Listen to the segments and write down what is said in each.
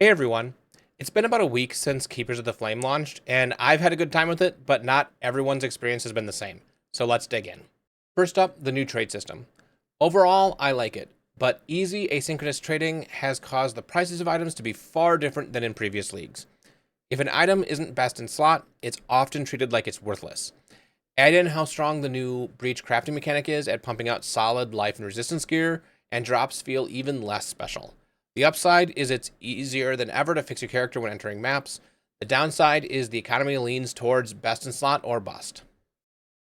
Hey everyone, it's been about a week since Keepers of the Flame launched, and I've had a good time with it, but not everyone's experience has been the same. So let's dig in. First up, the new trade system. Overall, I like it, but easy asynchronous trading has caused the prices of items to be far different than in previous leagues. If an item isn't best in slot, it's often treated like it's worthless. Add in how strong the new Breach crafting mechanic is at pumping out solid life and resistance gear, and drops feel even less special. The upside is it's easier than ever to fix your character when entering maps. The downside is the economy leans towards best in slot or bust.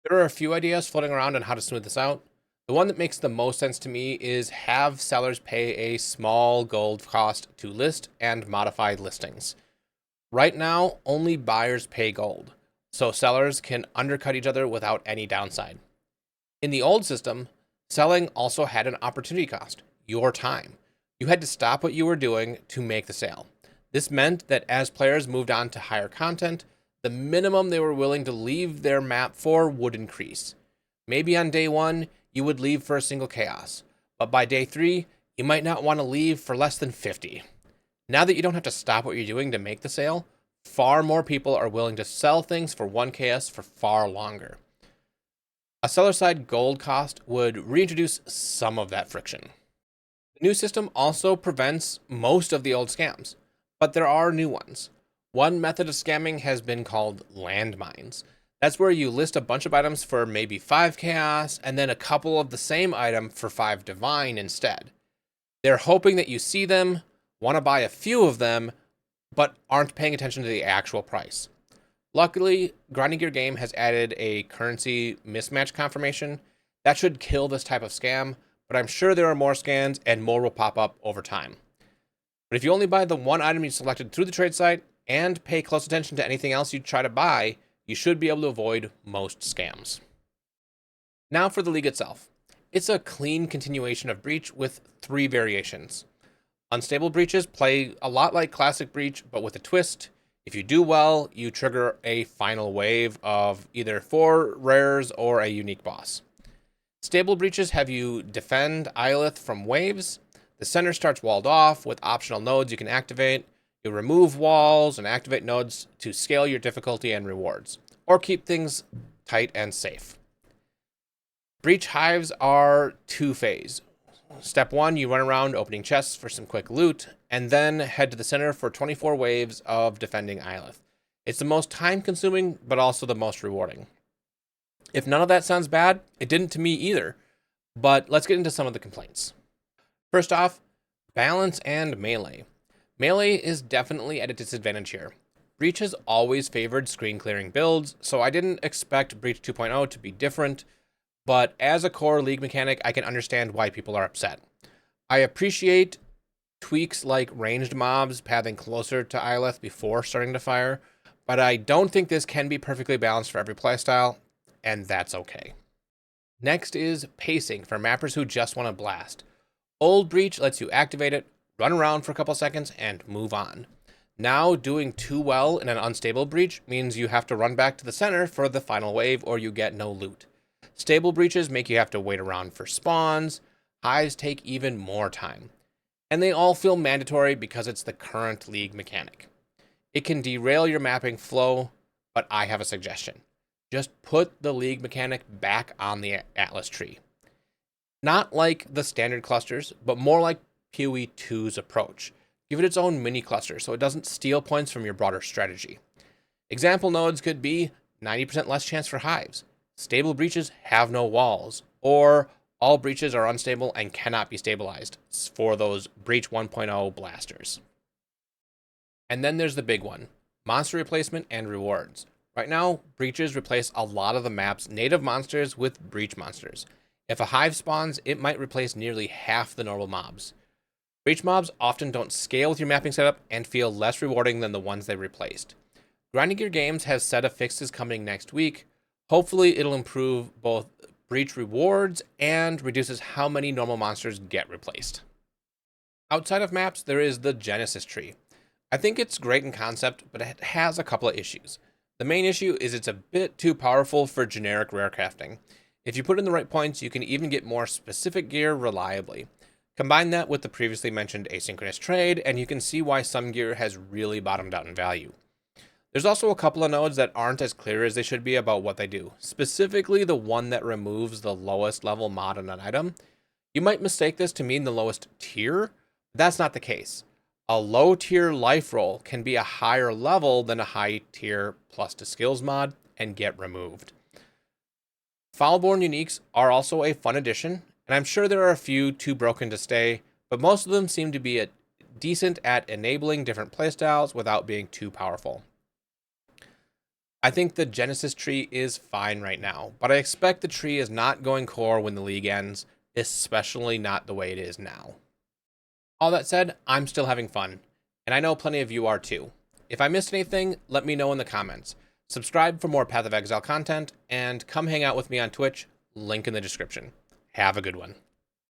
There are a few ideas floating around on how to smooth this out. The one that makes the most sense to me is have sellers pay a small gold cost to list and modify listings. Right now, only buyers pay gold, so sellers can undercut each other without any downside. In the old system, selling also had an opportunity cost, your time. You had to stop what you were doing to make the sale. This meant that as players moved on to higher content, the minimum they were willing to leave their map for would increase. Maybe on day one, you would leave for a single chaos, but by day three, you might not want to leave for less than 50. Now that you don't have to stop what you're doing to make the sale, far more people are willing to sell things for one chaos for far longer. A seller side gold cost would reintroduce some of that friction. The new system also prevents most of the old scams, but there are new ones. One method of scamming has been called landmines. That's where you list a bunch of items for maybe 5 chaos and then a couple of the same item for 5 divine instead. They're hoping that you see them, want to buy a few of them, but aren't paying attention to the actual price. Luckily, Grinding Gear Game has added a currency mismatch confirmation. That should kill this type of scam, but I'm sure there are more scans and more will pop up over time. But if you only buy the one item you selected through the trade site and pay close attention to anything else you try to buy, you should be able to avoid most scams. Now for the league itself. It's a clean continuation of Breach with 3 variations. Unstable breaches play a lot like classic Breach, but with a twist. If you do well, you trigger a final wave of either 4 rares or a unique boss. Stable breaches have you defend Iolith from waves. The center starts walled off with optional nodes you can activate. You remove walls and activate nodes to scale your difficulty and rewards, or keep things tight and safe. Breach hives are 2-phase. Step 1, you run around opening chests for some quick loot, and then head to the center for 24 waves of defending Iolith. It's the most time-consuming, but also the most rewarding. If none of that sounds bad, it didn't to me either, but let's get into some of the complaints. First off, balance and melee. Melee is definitely at a disadvantage here. Breach has always favored screen clearing builds, so I didn't expect Breach 2.0 to be different, but as a core league mechanic, I can understand why people are upset. I appreciate tweaks like ranged mobs pathing closer to Iolith before starting to fire, but I don't think this can be perfectly balanced for every playstyle, and that's okay. Next is pacing for mappers who just want to blast. Old Breach lets you activate it, run around for a couple seconds, and move on. Now, doing too well in an unstable Breach means you have to run back to the center for the final wave or you get no loot. Stable breaches make you have to wait around for spawns. Hives take even more time. And they all feel mandatory because it's the current league mechanic. It can derail your mapping flow, but I have a suggestion. Just put the league mechanic back on the Atlas tree. Not like the standard clusters, but more like PoE 2's approach. Give it its own mini cluster so it doesn't steal points from your broader strategy. Example nodes could be 90% less chance for hives. Stable breaches have no walls, or all breaches are unstable and cannot be stabilized for those Breach 1.0 blasters. And then there's the big one, monster replacement and rewards. Right now, breaches replace a lot of the map's native monsters with breach monsters. If a hive spawns, it might replace nearly half the normal mobs. Breach mobs often don't scale with your mapping setup and feel less rewarding than the ones they replaced. Grinding Gear Games has set of fixes coming next week. Hopefully it'll improve both breach rewards and reduces how many normal monsters get replaced. Outside of maps, there is the Genesis tree. I think it's great in concept, but it has a couple of issues. The main issue is it's a bit too powerful for generic rare crafting. If you put in the right points, you can even get more specific gear reliably. Combine that with the previously mentioned asynchronous trade, and you can see why some gear has really bottomed out in value. There's also a couple of nodes that aren't as clear as they should be about what they do, specifically the one that removes the lowest level mod on an item. You might mistake this to mean the lowest tier, but that's not the case. A low tier life roll can be a higher level than a high tier plus to skills mod and get removed. Foulborn uniques are also a fun addition, and I'm sure there are a few too broken to stay, but most of them seem to be decent at enabling different playstyles without being too powerful. I think the Genesis tree is fine right now, but I expect the tree is not going core when the league ends, especially not the way it is now. All that said, I'm still having fun, and I know plenty of you are too. If I missed anything, let me know in the comments. Subscribe for more Path of Exile content, and come hang out with me on Twitch, link in the description. Have a good one.